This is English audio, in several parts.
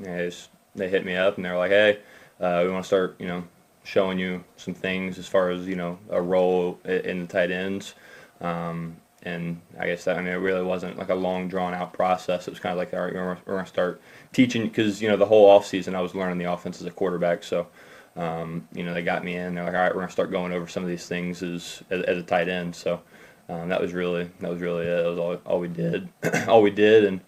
Yeah, they hit me up and they're like, hey, we want to start, showing you some things as far as, a role in the tight ends. And I guess that, I mean, it really wasn't like a long drawn out process. It was kind of like, all right, we're going to start teaching because, the whole off season I was learning the offense as a quarterback. So, they got me in. They're like, all right, we're going to start going over some of these things as a tight end. So, that was really it. That was all we did, all we did. And,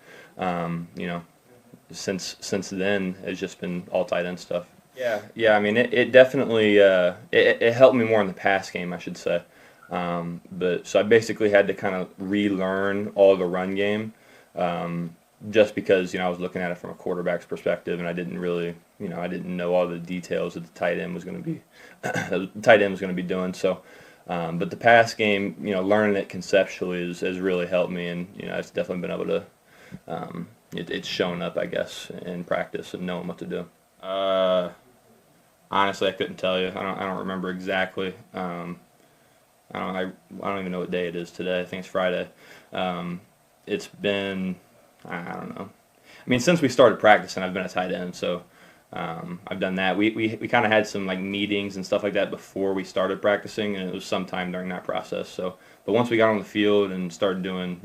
since then it's just been all tight end stuff. Yeah. I mean, it definitely it helped me more in the pass game, I should say. But so I basically had to kind of relearn all the run game, just because I was looking at it from a quarterback's perspective, and I didn't really I didn't know all the details that the tight end was going to be the tight end was going to be doing. So, but the pass game, learning it conceptually has really helped me, and it's definitely been able to. It's shown up, I guess, in practice and knowing what to do. Honestly, I couldn't tell you. I don't remember exactly. I don't even know what day it is today. I think it's Friday. Um, it's been I don't know. I mean, since we started practicing, I've been a tight end, so I've done that. We kind of had some like meetings and stuff like that before we started practicing, and it was sometime during that process. So, but once we got on the field and started doing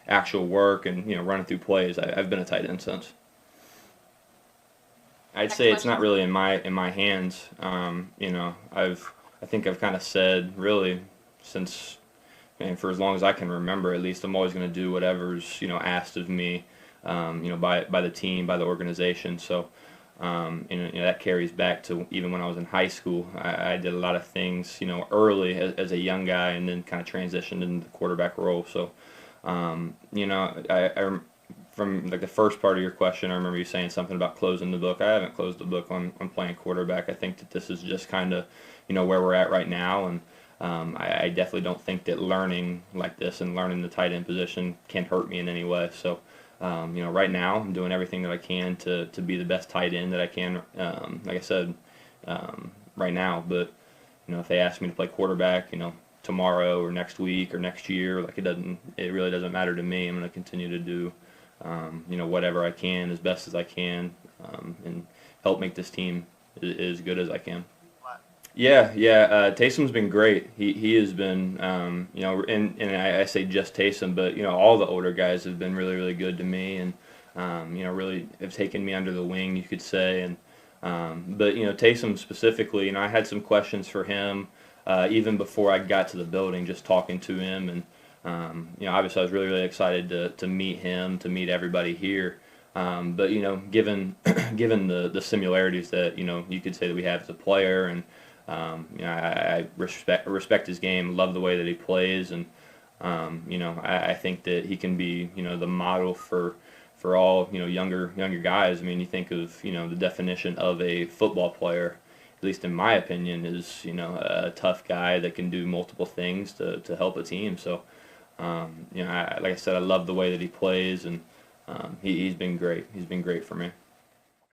actual work and running through plays, I've been a tight end since. I'd Next say it's not question. really in my hands. I think I've kind of said really since and for as long as I can remember, at least I'm always going to do whatever's asked of me, by the team, by the organization. So, that carries back to even when I was in high school. I did a lot of things early as a young guy, and then kind of transitioned into the quarterback role. So, from like the first part of your question, I remember you saying something about closing the book. I haven't closed the book on playing quarterback. I think that this is just kind of, where we're at right now, and I definitely don't think that learning like this and learning the tight end position can hurt me in any way. So, right now I'm doing everything that I can to be the best tight end that I can. Like I said, right now, but if they ask me to play quarterback, tomorrow or next week or next year, like it really doesn't matter to me. I'm going to continue to do, whatever I can as best as I can, and help make this team as good as I can. Yeah. Taysom's been great. He has been, and I say just Taysom, but all the older guys have been really really good to me, and really have taken me under the wing, you could say. And but Taysom specifically, I had some questions for him, even before I got to the building, just talking to him, and obviously I was really really excited to meet him, to meet everybody here. But given the similarities that you could say that we have as a player, and I respect his game, love the way that he plays, and I think that he can be the model for all younger guys. I mean, you think of the definition of a football player, at least in my opinion, is a tough guy that can do multiple things to help a team. So like I said, I love the way that he plays, and he's been great. He's been great for me.